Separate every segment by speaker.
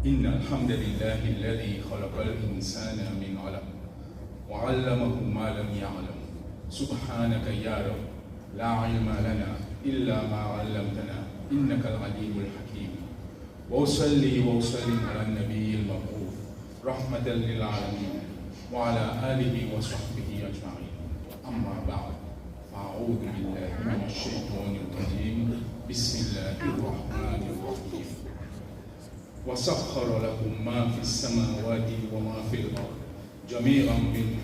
Speaker 1: إن الحمد لله الذي خلق الإنسان من علق وعلمه ما لم يعلم سبحانك يا رب لا علم لنا إلا ما علمتنا إنك العليم الحكيم وأصلي وأسلم على النبي المبعوث رحمة للعالمين وعلى آله وصحبه أجمعين أما بعد فأعوذ بالله من الشيطان الرجيم بسم الله الرحمن الرحيم وسخر لكم ما في السماوات وما في الأرض جميعا منه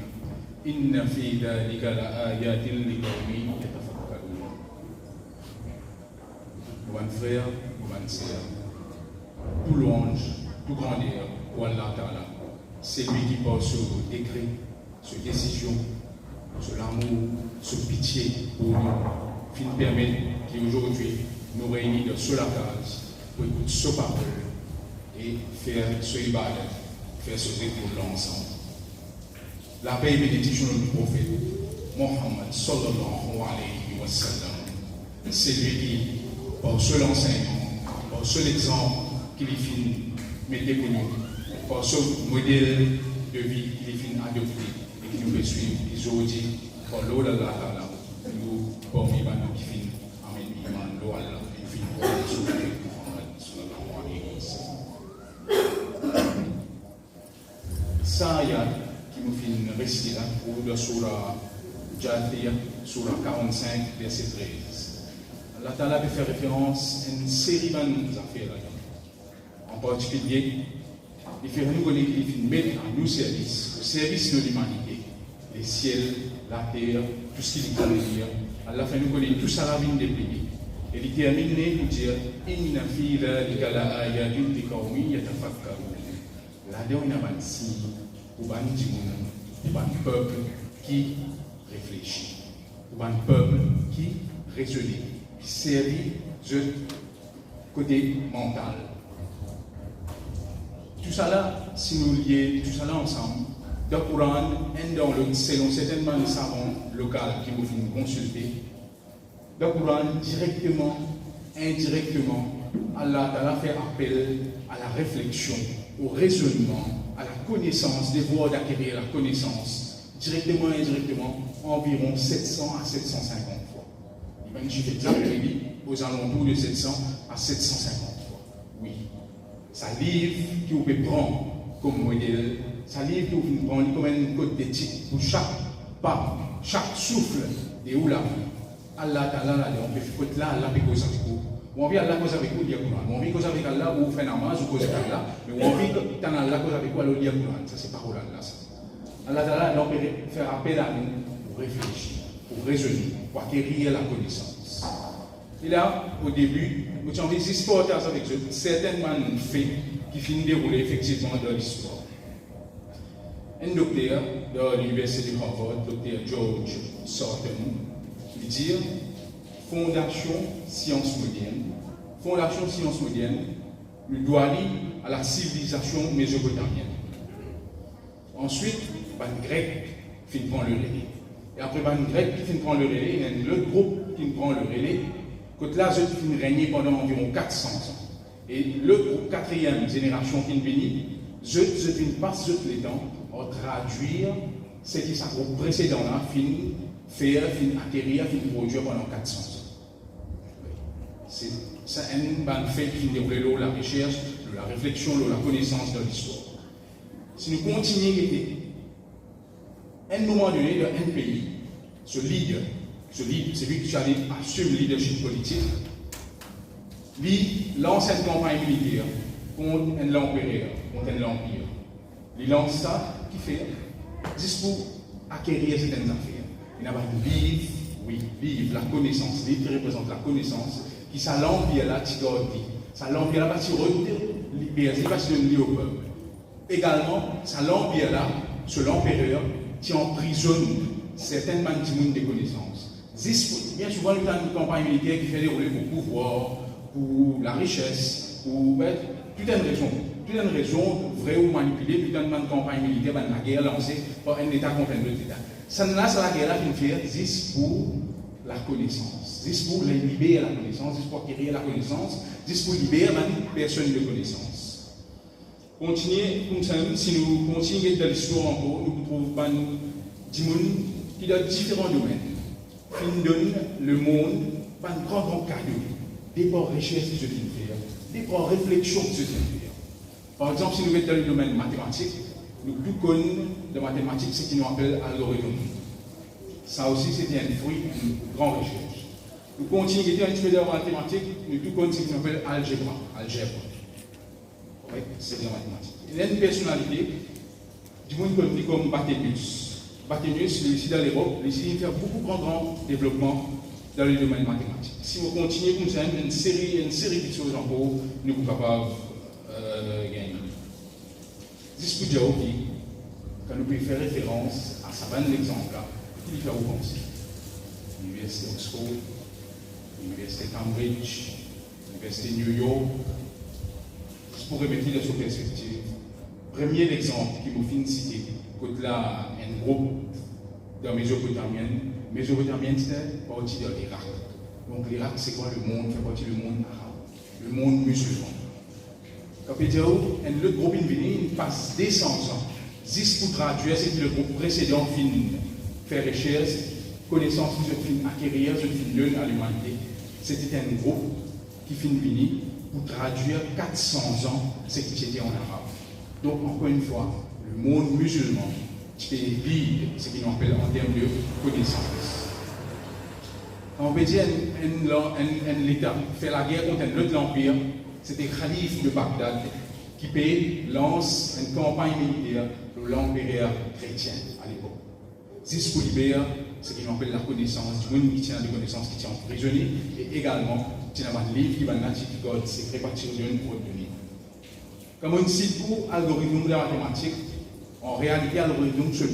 Speaker 1: إن في ذلك لآيات لقوم يتفكرون. Mon frère, mon sœur, tout louange, tout grandeur pour Allah Ta'ala, c'est lui qui porte sur vos décrets, sur décision, sur l'amour, sur pitié pour nous, qui nous permet qu'aujourd'hui nous réunir sur la case pour écouter ce parole et faire ce ibadat, faire ce retour ensemble. La paix et bénédiction du prophète Mohammed sallallahu alayhi wa sallam, c'est lui qui, par seul enseignement, par seul exemple qu'il finit mettait pour nous, par ce modèle de vie qu'il finit adopté et qui nous fait suivre aujourd'hui, par l'eau d'Allah Ta'ala, nous, pour nous qui finit, amen, iman, l'eau Allah, et finit pour nous souffrir Mohammed sallallahu alayhi wa sallam. Ça, il y a qui nous fait réciter là pour la Surah Jathiyah, Surah 45, verset 13. Allah Ta'ala peut faire référence à une série d'affaires là. En particulier, il fait nous connaître qu'il fait mettre à nous service, au service de l'humanité, les ciels, la terre, tout ce qu'il peut dire. Allah fait nous connaître tout ça la vie des pays. Et il termine pour dire Inna fi dhalika la ayatin liqawmin yatafakkarun. Là-dedans, il y a un signe pour un peuple qui réfléchit, pour un peuple qui raisonne, qui servit du côté mental. Tout ça là, si nous lions tout ça là ensemble, dans le Coran, selon certainement savants locaux qui nous font consulter, dans le Coran, directement, indirectement, Allah fait appel à la réflexion, au raisonnement, à la connaissance, des voies d'acquérir la connaissance, directement et indirectement, environ 700 à 750 fois. Il va nous chiffrer exact aux alentours de 700 à 750 fois. Oui. Ça livre qui vous peut prendre comme modèle, ça livre qui vous prendre comme un code d'éthique pour chaque pas, chaque souffle de où la vie. Allah Ta'ala là, on peut là, Allah peut causer avec vous. On vit Allah cause avec vous, dire Coran. On vit cause avec Allah, ou fait namaz, ou cause avec Allah. Mais on vit que Allah cause avec vous, alors dire Coran. Ça, c'est parole Allah. Allah Ta'ala, on peut faire appel à nous pour réfléchir, pour raisonner, pour acquérir la connaissance. Et là, au début, nous avons des histoires avec eux, certainement faits qui finissent de dérouler effectivement dans l'histoire. Un docteur de l'université de Harvard, docteur George Sorten, il dit Fondation Sciences Modernes. Fondation Sciences Modernes, le doit aller à la civilisation mésopotamienne. Ensuite, les Grecs finissent prendre le relais. Et après les Grecs qui finissent prendre le relais, il y a un autre groupe qui prend le relais. Côté là, ils finissent régner pendant environ 400 ans. Et le groupe quatrième génération qui finit, ils finissent passer le temps à traduire ce qui est groupe précédent là, finit faire, finit atterrir, finit produire pendant 400 ans. C'est un fait qui déroule la recherche, la réflexion, la connaissance de l'histoire. Si nous continuons à un moment donné, dans un pays, ce leader, celui qui assume le leadership politique, lui lance une campagne militaire contre un empereur, contre un empire. Il lance ça, qui fait juste pour acquérir certaines affaires. Il n'a pas de vivre la connaissance, livre qui représente la connaissance, qui ça l'empire là, tu dois dire. Ça l'empire là, parce que liberté, parce que lié au peuple. Également, ça l'empire là, sur l'empereur, qui emprisonne certaines mantimounes de connaissances. Bien souvent, nous avons une campagne militaire qui fait dérouler pour le pouvoir, pour la richesse, pour toute une raison, vraie ou manipulée, toute une campagne militaire, la guerre lancée par un État contre un autre État. Ça n'est pas la guerre là qui fait juste pour la connaissance, juste pour libérer la connaissance, juste pour acquérir la connaissance, juste pour libérer une personne de connaissance. Continuer comme ça, si nous continuons dans l'histoire encore, nous trouvons pas des gens qui dans différents domaines, qui nous donnent le monde, pas un grand cadeau, des par richesse que je viens de faire, des par réflexion que je viens de faire. Par exemple, si nous mettons dans le domaine mathématique, nous tout connaissons de mathématiques ce qui nous appelle algorithme. Ça aussi, c'était un fruit d'une grande recherche. Nous continuons à étudier en mathématiques, nous tout connaissons ce qui nous appelle algèbre. Oui, c'est de la mathématique. Il y a une personnalité, du monde connu comme Barthémius. Barthémius, ici dans l'Europe, il a fait beaucoup de grands développements dans le domaine mathématique. Si on continue comme ça, une série de choses encore, nous sommes capables de gagner. Discuter aussi, quand nous pouvons faire référence à ça, un exemple là, qui fait vous penser. L'université Oxford, l'université Cambridge, l'université New York. Pour remettre dans cette perspective, premier exemple qui me fait citer, côté là, un groupe dans Mésopotamien, c'était parti de l'Irak. Donc l'Irak, c'est quoi le monde? Fait partie du monde arabe, le monde musulman. Quand on dit, un autre groupe il passe des 100 ans, 10 pour traduire, c'est que le groupe précédent finit faire recherche, connaissance, acquérir, une à l'humanité. C'était un groupe qui finit pour traduire 400 ans ce qui était en arabe. Donc, encore une fois, le monde musulman qui est vide, ce qu'on appelle en termes de connaissance. On peut dire un État fait la guerre contre un autre empire, c'était Khalif de Bagdad qui lance une campagne militaire pour l'empire chrétien à l'époque. C'est pour libérer ce qu'on appelle la connaissance, du monde qui tient des connaissances qui tient prisonnier, et également, il y a un livre qui va être code secret partir d'une pour donner. Comme on cite pour l'algorithme de la mathématique, en réalité, l'algorithme, ce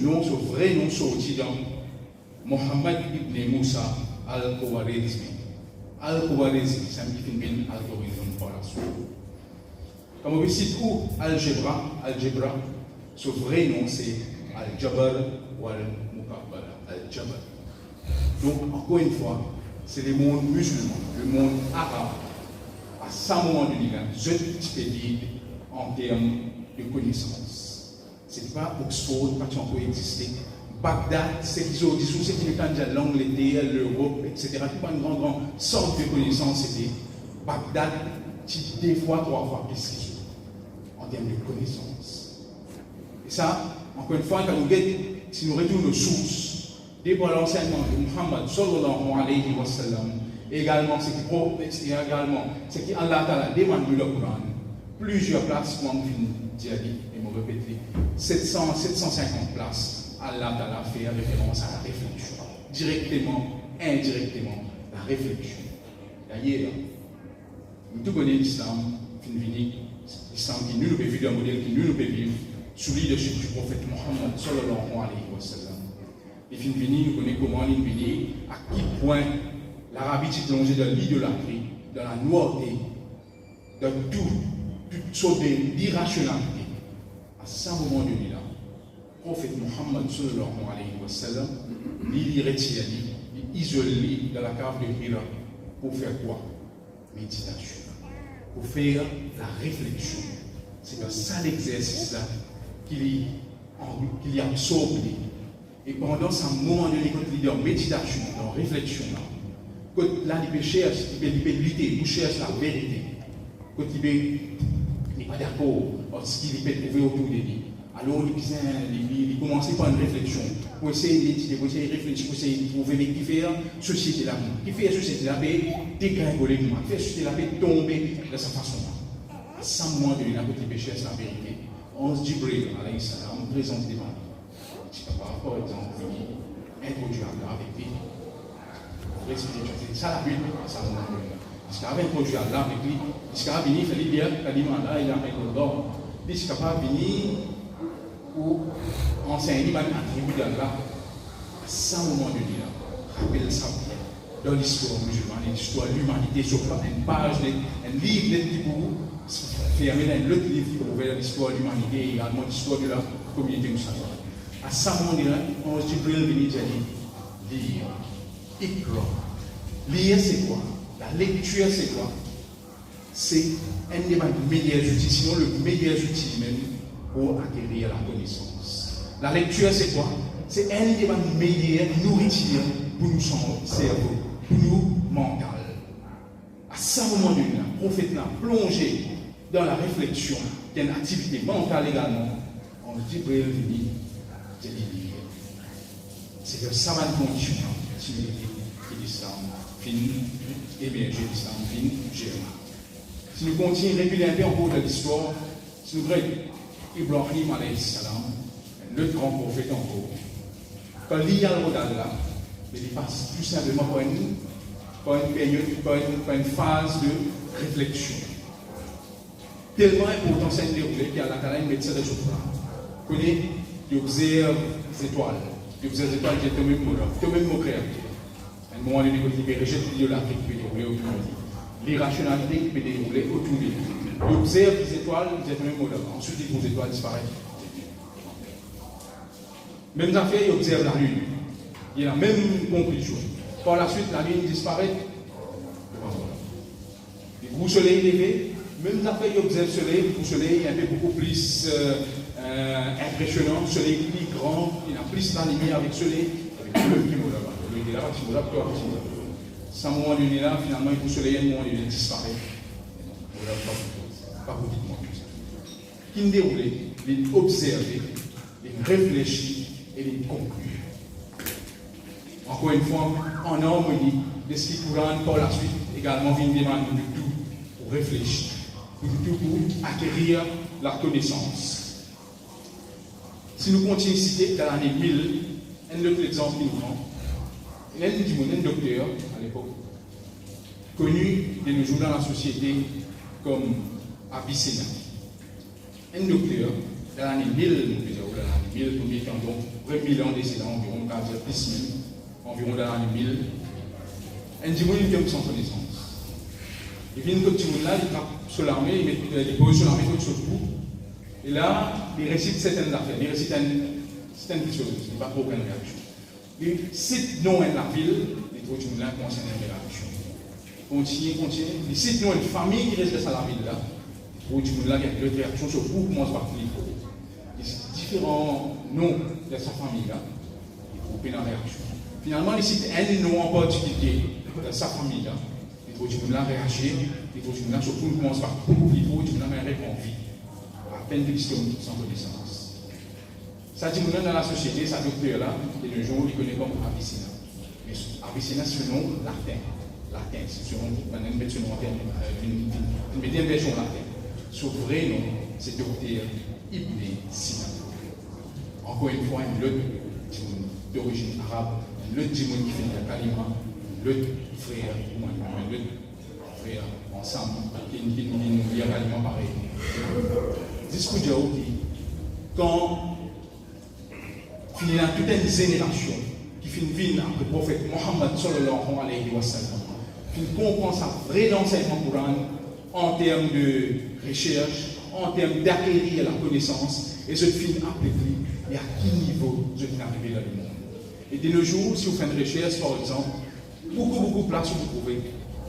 Speaker 1: vrai nom sorti dans Mohammed ibn Moussa al-Khwarizmi. Al-Khwarizmi, c'est un qui fait un algorithme par la suite. Comme on cite pour algèbre, ce vrai nom c'est al-Jabr ou al-Mukabbala, al-Jabr. Donc, encore une fois, c'est le monde musulman, le monde arabe, à ce moment de l'Iran, je peux dire en termes de connaissances. Ce n'est pas Oxford, pas qui peut exister. Bagdad, c'est qu'ils ont dit, c'est qu'ils ont déjà l'Angleterre, l'Europe, etc. Tout pas une grande sorte de connaissances, c'était Bagdad, qui deux fois, trois fois plus qu'ils ont, en termes de connaissances. Et ça, encore une fois, quand nous regardons, si nous retournons aux sources, depuis l'enseignement de Muhammad sallallahu alayhi wa sallam, également ce qui Allah Ta'ala demande dans le Coran, plusieurs places, pour nous dire et me répéter, 750 places, Allah Ta'ala fait référence à la réflexion, directement, indirectement, la réflexion. D'ailleurs, nous tous connaissons l'islam, l'islam qui nous peut vivre, un modèle qui nous peut vivre, sous le leadership du prophète Muhammad sallallahu alayhi wa sallam. Les films nous connaissons comment les finis, à quel point l'Arabie s'est plongée dans l'idolâtrie, dans la noirté, dans toutes sortes d'irrationalité. À ce moment donné-là, le prophète Muhammad sallallahu alayhi wa sallam, il retire, il isole dans la cave de Hira pour faire quoi? Méditation. Pour faire la réflexion. C'est dans ça l'exercice-là qu'il y absorbe. Et pendant ce moment donné, quand il est en méditation, en réflexion, quand là, il peut chercher, il peut lutter, il cherche la vérité. Quand il n'est pas d'accord avec ce qu'il peut trouver autour de lui, alors il commence par une réflexion, pour essayer d'étudier, pour essayer de réfléchir, pour essayer de trouver qui fait la société-là, qui fait la société-là, dégringoler, qui fait la société-là, tomber de sa façon-là. À ce moment donné, quand il peut chercher la vérité, on se dit, alayhi salam, on présente devant lui. Par exemple, introduire Allah avec lui. C'est ça la Bible, ça le nom. Il est introduire Allah avec lui. Il est venu faire l'idée, il a il a fait le don. Il est capable de venir pour enseigner les attributs d'Allah. À ce moment donné, rappelle ça bien. Dans l'histoire musulmane, l'histoire de l'humanité, sur une page, un livre qui pour fermer un autre livre qui pour ouvrir l'histoire de l'humanité et également l'histoire de la communauté musulmane. À ce moment-là, on se dit que lire. Ikra. Lire, c'est quoi? La lecture, c'est quoi? c'est un des meilleurs outils, sinon le meilleur outil même pour acquérir la connaissance. La lecture, c'est quoi? C'est un des meilleures nourritures pour nous cerveau, pour nous mental. À ce moment-là, le prophète l'a plongé dans la réflexion, qui est une activité mentale également. On dit que c'est l'idée. C'est que ça va continuer si l'islam finit, émerger, l'islam finit, gérer. Si nous continuons de reculer un peu en cours de l'histoire, si nous prenons Ibrahim alayhi salam, le grand prophète encore, quand il y a le modèle là, il passe tout simplement par une période, par une phase de réflexion. Tellement important c'est de dérouler qu'il y a la carrière médecin de Chopra. Connaît, il observe les étoiles. Il observe les étoiles qui est au même mot créatif. À un moment donné, il peut rejeter l'idéologie qui peut dérouler autour de lui. L'irrationalité qui peut dérouler autour de lui. Il observe les étoiles, il est au même mot. Ensuite, les étoiles disparaissent. Même affaire, il observe la lune. Il a la même conclusion. Par la suite, la lune disparaît. Le gros soleil levé, même affaire, il observe le soleil est un peu beaucoup plus impressionnant. Le soleil plus grand, il a plus la lumière avec le soleil. Avec le petit mot là-bas. Le là-bas, petit mot là-bas, sans moment donné là, finalement, le soleil, il disparaît. Pas beaucoup de monde. Qui me déroulait, il observait, il réfléchit et il conclut. Encore une fois, en harmonie, l'esprit courant par la suite également vient demander de tout pour réfléchir, de tout pour acquérir la connaissance. Si nous continuons à citer dans l'année 1000, un autre exemple qui nous prend, il y a un docteur à l'époque, connu de nos jours dans la société comme Avicenna. Un docteur, dans l'année 1000, nous faisons dans l'année 1000, premier temps, donc, 1000 ans décédant, environ 10 000, environ dans l'année 1000, un dimanche qui a sans connaissance. Il vient comme Timoun là, il tape sur l'armée, il pose sur l'armée quelque chose pour. Et là, il récite certaines affaires, il récite certaines petites choses, il n'y a pas trop aucune réaction. Il cite non de la ville, il trouve Timoun là concerne une réaction. Continue. Il cite non une famille qui reste à la ville là, il trouve Timoun là qui a une réaction sur vous, commence par cliquer. Il cite différents noms de sa famille là, il trouve une réaction. Finalement, il cite un nom en particulier de sa famille là. Il faut que tu me réagir, il faut que tu me surtout commence par tout, il faut que tu me répondre vite. À peine de question sans connaissance. Ça dit dans la société, ça docteur là, et le jour il connaît comme Avicenna. Mais Avicenna c'est un nom latin. Latin, c'est un nom, on met ce nom en termes, une version latin. Son vrai nom, c'est docteur Ibn Sina. Encore une fois, un autre d'origine arabe. Le Djimoun qui fait la kalima, le frère, le frère, ensemble, qui nous dit la kalima pareil. Discours de quand il y a toute une génération qui finit vivre avec le prophète Mohammed sallallahu alayhi wa sallam, qui comprend sa vraie enseignement courant en termes de recherche, en termes d'acquérir la connaissance, et je finis après lui, et à quel niveau je finis arriver dans le monde. Et de nos jours, si vous faites une recherche, par exemple, beaucoup de places où vous trouvez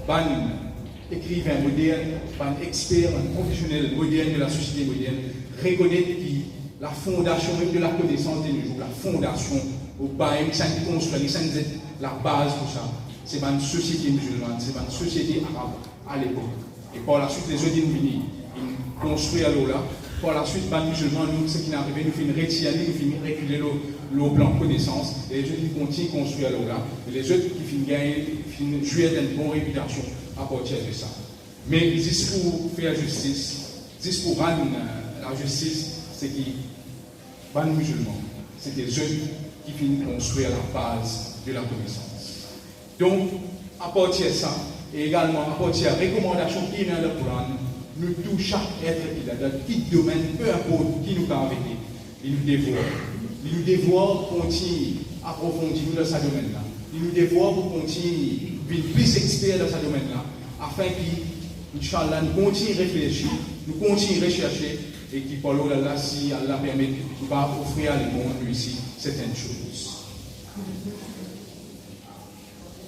Speaker 1: un écrivain moderne, un expert, un professionnel moderne de la société moderne, reconnaître que la fondation même de la connaissance de nos jours, la fondation au bail, ça nous construit, ça nous est la base pour ça. C'est une société musulmane, c'est une société arabe à l'époque. Et par la suite, les autres ils construisent alors là. Par la suite, les musulmans, nous, ce qui est arrivé, nous finissons retirer, nous finissons reculer le plan de connaissance. Et les autres qui continuent à construire alors là. Et les autres qui finissent gagner, finissent jouer d'une bonne réputation à partir de ça. Mais juste pour faire justice, juste pour rendre la justice, c'est qui, les musulmans, c'est les autres qui finissent construire la base de la connaissance. Donc, à partir de ça, et également à partir de la recommandation qui est dans le Coran, nous touchons chaque être qui est dans quel domaine, peu importe qui nous parle avec lui, il nous dévore. Il nous dévore pour continuer à approfondir dans ce domaine-là. Il nous dévore pour continuer à être plus expert dans ce domaine-là, afin qu'Inch'Allah, nous continuions à réfléchir, nous continuions à rechercher, et qui, par là, si Allah permet, nous va offrir à l'église ici certaines choses.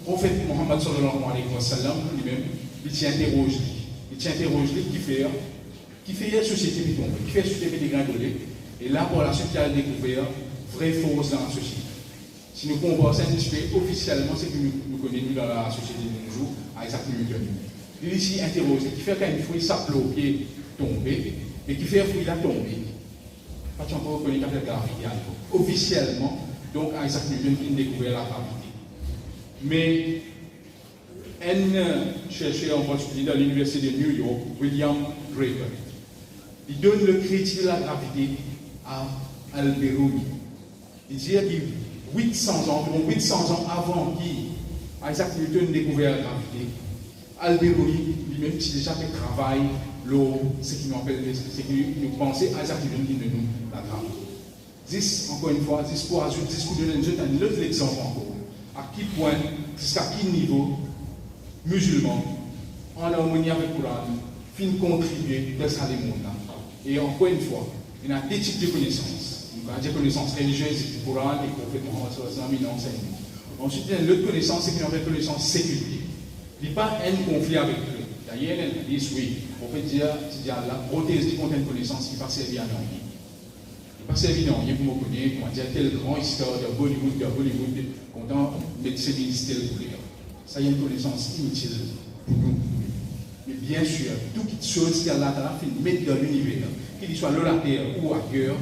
Speaker 1: Le prophète Mohammed sallallahu alayhi wa sallam lui-même, il s'y interroge. il s'interroge qui fait la société qui tombe, qui fait la société qui dégringolée, et là, pour la suite, il a découvert vraie force dans la société. Si nous comparons ça un petit peu, officiellement, c'est que nous connaissons dans la société de nos jours, à Isaac Newton. Il ici interrogé, qui fait qu'un fruit s'appelait au pied tombé, et qui fait un fruit là tombé. Pas encore reconnu qu'il y a la gravité à l'époque. Officiellement, donc Isaac Newton qui a découvert la gravité. Mais un chercheur en particulier dans l'université de New York, William Draper, il donne le crédit de la gravité à Al-Biruni. Il dit qu'il 800 ans, environ 800 ans avant qu'Isaac Newton découvert la gravité, Al-Biruni lui-même déjà fait travail, ce qui nous appelle, ce qui nous pensait Isaac Newton qui nous la gravité. 10, encore une fois, 10 pour ajouter, 10 pour donner un autre exemple encore. À qui point, jusqu'à quel niveau, musulmans, en harmonie avec le Coran, finissent contribuer dans ça les mondes. Et encore une fois, il y a deux types de connaissances. Il y a des connaissances religieuses, du Coran, et prophètes Mohammed sallallahu alayhi wa sallam. Ensuite, il y a l'autre connaissance, c'est une connaissance séculière. Il n'y a pas un conflit avec eux. D'ailleurs, il dit oui, on peut dire, la prothèse qui contient une connaissance qui va servir à rien. Il va servir à rien pour me connaître, pour dire tel grand histoire de Bollywood, content de ces ministères pour les. Ça y est une connaissance inutile pour nous. Mais bien sûr, toute chose qu'Allah Ta'ala fait mettre dans l'univers, qu'il soit là la terre ou ailleurs,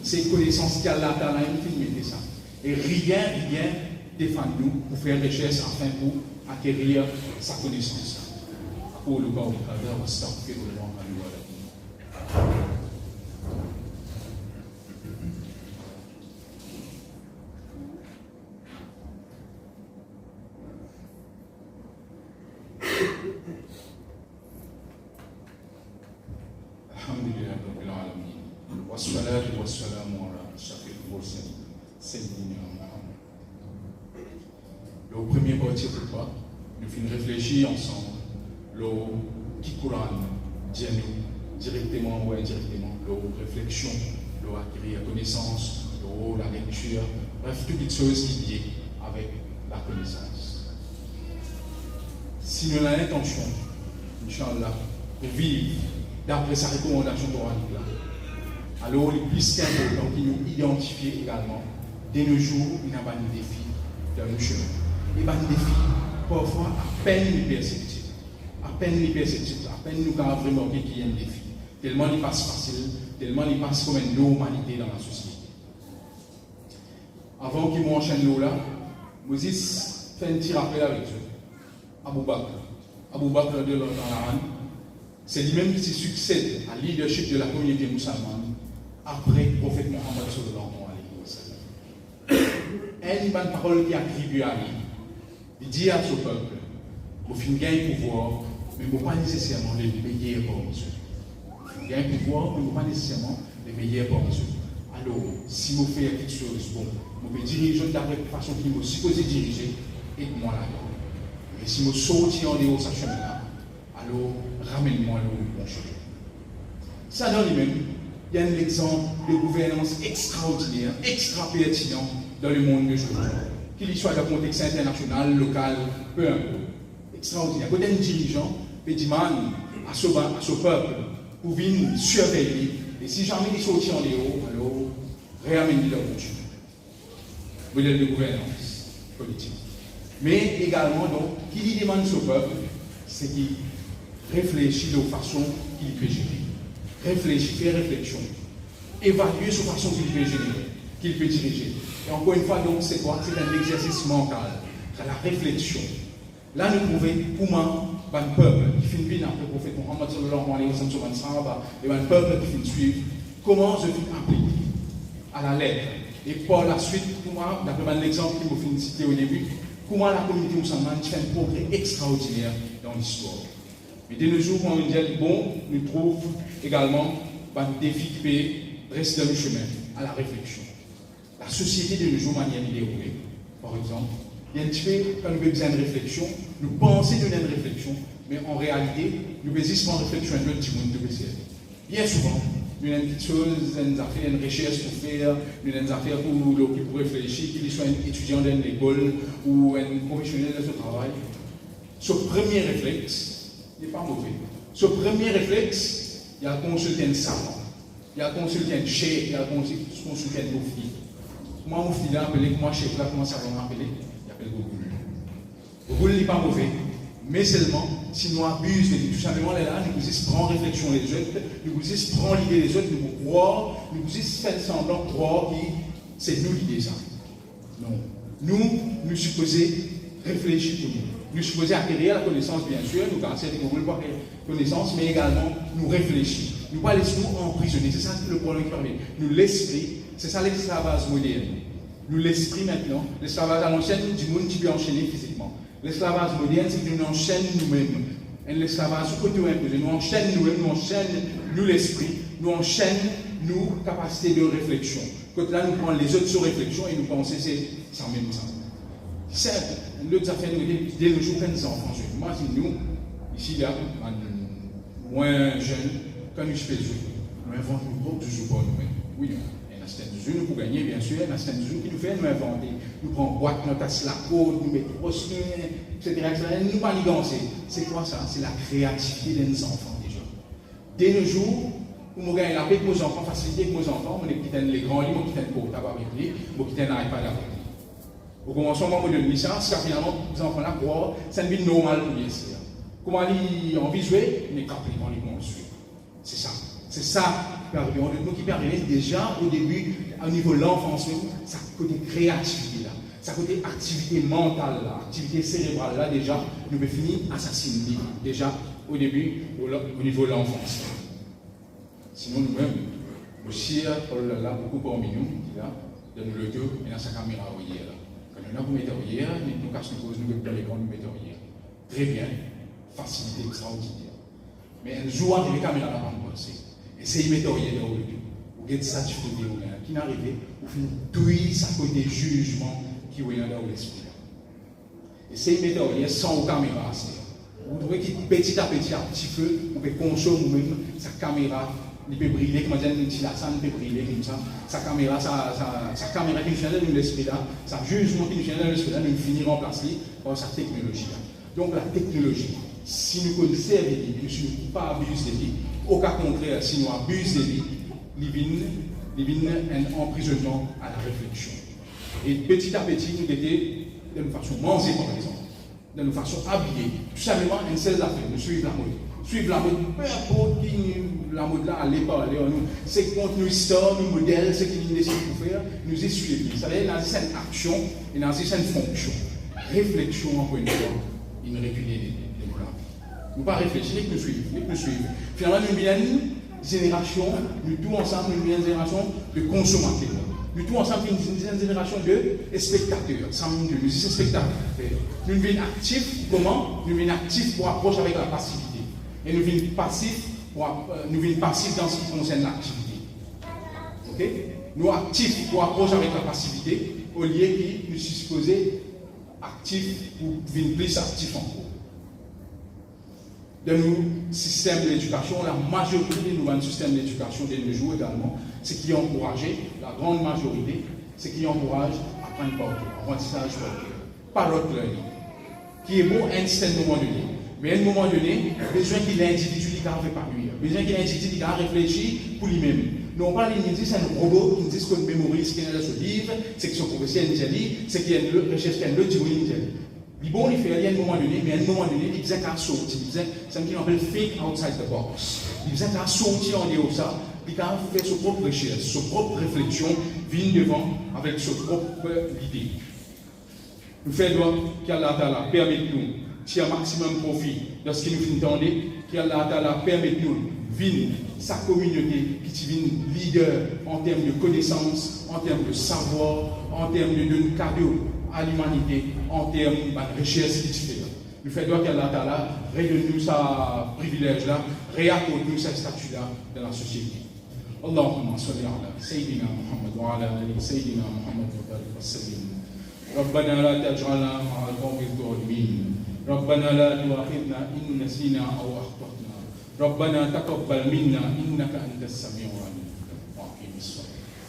Speaker 1: c'est une connaissance qu'Allah Ta'ala fait mettre ça. Et rien défend nous pour faire recherche afin pour acquérir sa connaissance. Pour le corps du travers, on va stopper le long à nous. Alhamdulillah Rabbil Alamin. Wassalatu wassalamu ala ashrafil mursalin sayyidina Muhammad. Le premier partie de toi, nous finissons réfléchir ensemble. Le qui Coran dit nous directement ou indirectement, la réflexion, l'acquérir la connaissance, la lecture, bref, toutes les choses qui liées avec la connaissance. Si nous avons l'intention, Inch'Allah, de vivre d'après sa recommandation coranique là, alors le plus important qui nous identifie également, de nos jours, il n'y a pas de défi dans le chemin. Il n'y a pas de défi, parfois à peine perceptible. À peine nous avons vraiment qu'il y a un défi. Tellement il passe facile, tellement il passe comme une normalité dans la société. Avant qu'il m'enchaîne l'eau là, Moses fait un petit rappel avec eux. Abou Bakr de l'Antan, c'est lui-même qui succède à leadership de la communauté musulmane après le prophète Mohammed sallallahu alayhi wa sallam. Une bonne parole qui attribue à lui. Il dit à ce peuple, vous finissez gagner pouvoir, mais vous pas nécessairement les meilleurs pour Dieu. Vous gagnez pouvoir, mais vous pas nécessairement les meilleurs pour Dieu. Alors, si vous faites quelque chose, bon, vous pouvez diriger d'après la façon qu'il vous supposez diriger, aide-moi là-dedans. Et si vous sortez en dehors de ce chemin-là, alors ramène-moi le bon chemin. Ça dans lui-même, il y a un exemple de gouvernance extraordinaire, extra pertinent dans le monde de aujourd'hui. Qu'il soit dans le contexte international, local, peu importe. Extraordinaire. Quand un dirigeant peut dire à ce peuple pour venir surveiller, et si jamais il sortit en dehors, alors réamener leur bon chemin. Modèle de gouvernance politique. Mais également, donc, qui lui demande ce peuple, c'est qu'il réfléchit de façon qu'il peut gérer. Réfléchir, faire réflexion. Évaluer sur façon qu'il peut gérer, qu'il peut diriger. Et encore une fois, donc, c'est quoi? C'est un exercice mental. C'est la réflexion. Là, nous trouvons comment un peuple qui finit bien après le prophète Mohammed sallallahu alayhi wa sallam, et un peuple qui finit suivre, comment je finis appliquer à la lettre. Et par la suite, comment, d'après l'exemple que vous finissez citer au début, comment la communauté musulmane fait un progrès extraordinaire dans l'histoire. Mais de nos jours, quand on dit bon, nous trouvons également un défi qui peut rester dans le chemin, à la réflexion. La société de nos jours, manière de dérouler, par exemple, il y a un petit peu, quand nous avons besoin de réflexion, nous pensons donner une réflexion, mais en réalité, nous avons juste une réflexion à notre petit monde de plaisir. Bien souvent, nous avons une petite chose, nous avons fait une recherche pour faire, nous avons une affaire pour réfléchir, qu'il soit un étudiant d'une école ou un professionnel de ce travail. Ce premier réflexe n'est pas mauvais. Ce premier réflexe, il y a consulter un savant, il y a consulter un chef, il y a consulter un moufti. Moi, moufti là, appelé, moi, chef là, comment ça va m'appeler? Il appelle Google. Google n'est pas mauvais, mais seulement si nous abusons de tout simplement là, nous vous prendre réflexion les autres, nous vous prendre l'idée des autres, nous vous croire, nous vous faire semblant de croire que c'est nous l'idée ça. Non. Nous supposons réfléchir pour nous. Nous supposons acquérir la connaissance, bien sûr, nous garantir que nous voulons pas la connaissance, mais également nous réfléchir. Nous ne pas laisser nous emprisonner. C'est ça le problème qui permet. Nous, l'esprit, c'est ça l'esclavage moderne. Nous, l'esprit maintenant, l'esclavage à l'ancienne du monde qui peut enchaîner physiquement. L'esclavage moderne, c'est que nous enchaînons nous-mêmes. Et l'esclavage, ce côté imposé, nous enchaînons nous-mêmes, nous enchaînons nous l'esprit, nous enchaînons nos capacités de réflexion. Quand là, nous prenons les autres sur réflexion et nous pensons que c'est ça même ça. Certes, l'autre affaire nous dit, dès le jour quand nous enfants, moi, nous, ici, là, moins jeunes, quand nous faisons jouer, nous inventons toujours pas nous-mêmes. Oui, il y a un instant de jeu, nous pour gagner, bien sûr, un instant de jeu qui nous fait nous inventer. Nous prenons boîte, nous tasse la côte, nous mettons poste, etc. Nous pas ligancer. C'est quoi ça? C'est la créativité de nos enfants déjà. Dès nos jours, pour nous gagner la paix avec nos enfants, faciliter avec nos enfants, on est quitté les grands livres, on quitte le portable avec lui, on quitte un iPad avec lui. Au commencement de l'administration, parce que finalement, les enfants-là, c'est une vie normale pour les faire. Comment ils ont visuel, mais quand ils vont les construire. C'est ça. C'est ça qui permet déjà au début, au niveau de l'enfance, ça côté créativité là, ça côté activité mentale là, activité cérébrale là déjà, nous pouvons finir assassiner déjà au début au niveau de l'enfance. Sinon nous-mêmes, aussi, là, beaucoup parmi nous, qui là, donne le dos et dans sa caméra hier là. Quand nous avons mettons hier, nous cassons une cause, nous mettons les grands, nous mettons hier. Très bien, facilité extraordinaire. Mais un jour, les caméras là, on penser. Et c'est immédiat dans le tout. Vous êtes satisfait de vous, qui n'arrive, vous finissez douiller sa côté jugement qui est dans l'esprit. Et c'est immédiat sans caméra. Vous trouvez que petit à petit, un petit peu, vous pouvez consommer vous-même sa caméra, il peut briller, comme on dit, la scène peut briller comme ça. Sa caméra qui nous vient dans l'esprit là, sa jugement qui nous vient dans l'esprit là, nous finirons remplacer par sa technologie. Donc la technologie, si nous connaissons les vies, nous ne pas abuser des vies. Au cas contraire, si nous abusons de lui, il vient un emprisonnement à la réflexion. Et petit à petit, nous étions de nous façon manger, par exemple, de nous façon habiller, tout simplement une seule affaire, nous suivons la mode. Suivre la mode, peu importe qui la mode là allait parler, c'est contre nos histoires, nos modèles, ce qu'ils nous décident de faire, nous y suivons. Ça veut dire dans cette action et dans cette fonction. Réflexion, encore une fois, il nous recule les blancs. Nous ne pas réfléchir, que nous suivons. Finalement, nous sommes une génération, nous tous ensemble, nous sommes une génération de consommateurs. Nous tous ensemble, nous sommes une génération de spectateurs. Nous sommes spectateurs. Nous sommes actifs, comment? Nous sommes actifs pour approcher avec la passivité. Et nous sommes passifs dans ce qui concerne l'activité. Ok? Nous sommes actifs pour approcher avec la passivité, au lieu que nous sommes supposés actifs pour devenir plus actifs encore. Dans nos systèmes d'éducation, la majorité de nos systèmes d'éducation de nos jours également, c'est qui encouragé, la grande majorité, c'est qui encourage à apprendre par cœur, apprentissage par l'autre learning, qui est bon à un certain moment donné. Mais à un moment donné, besoin qu'il ait l'individu qui a épanouir, besoin qu'il ait l'individu qui a réfléchi pour lui-même. Non pas les dit c'est un robot qui nous dit qu'on mémorise ce qu'il y a dans ce livre, c'est que son professeur nous a dit, c'est qu'il y a une recherche qui a une autre qui nous a dit. Il bon, il fait rien à un moment donné, mais à un moment donné, il faisait qu'à sortir. Il faisait ce qu'on appelle think outside the box. Il faisait qu'à sortir en dehors de ça, puis qu'à faire sa propre recherche, sa propre réflexion, vient devant avec sa propre idée. Nous faisons qu'Allah permet nous tirer un maximum profit de ce qui nous entend, qu'Allah permet nous vivre sa communauté qui devient leader en termes de connaissances, en termes de savoir, en termes de cadeaux à l'humanité, en termes de recherche qui fait. Nous faisons qu'Allah redonne-nous sa privilège-là, réaccorde-nous sa statut-là dans la société. Allahumma salli ala Sayyidina Muhammad wa ala ali Sayyidina Muhammad wa barik wa sallim. ربنا لا تجعلنا مع القوم الظالمين ربنا لا تؤاخذنا إن نسينا أو أخطأنا ربنا تقبل منا إنك أنت السميع العليم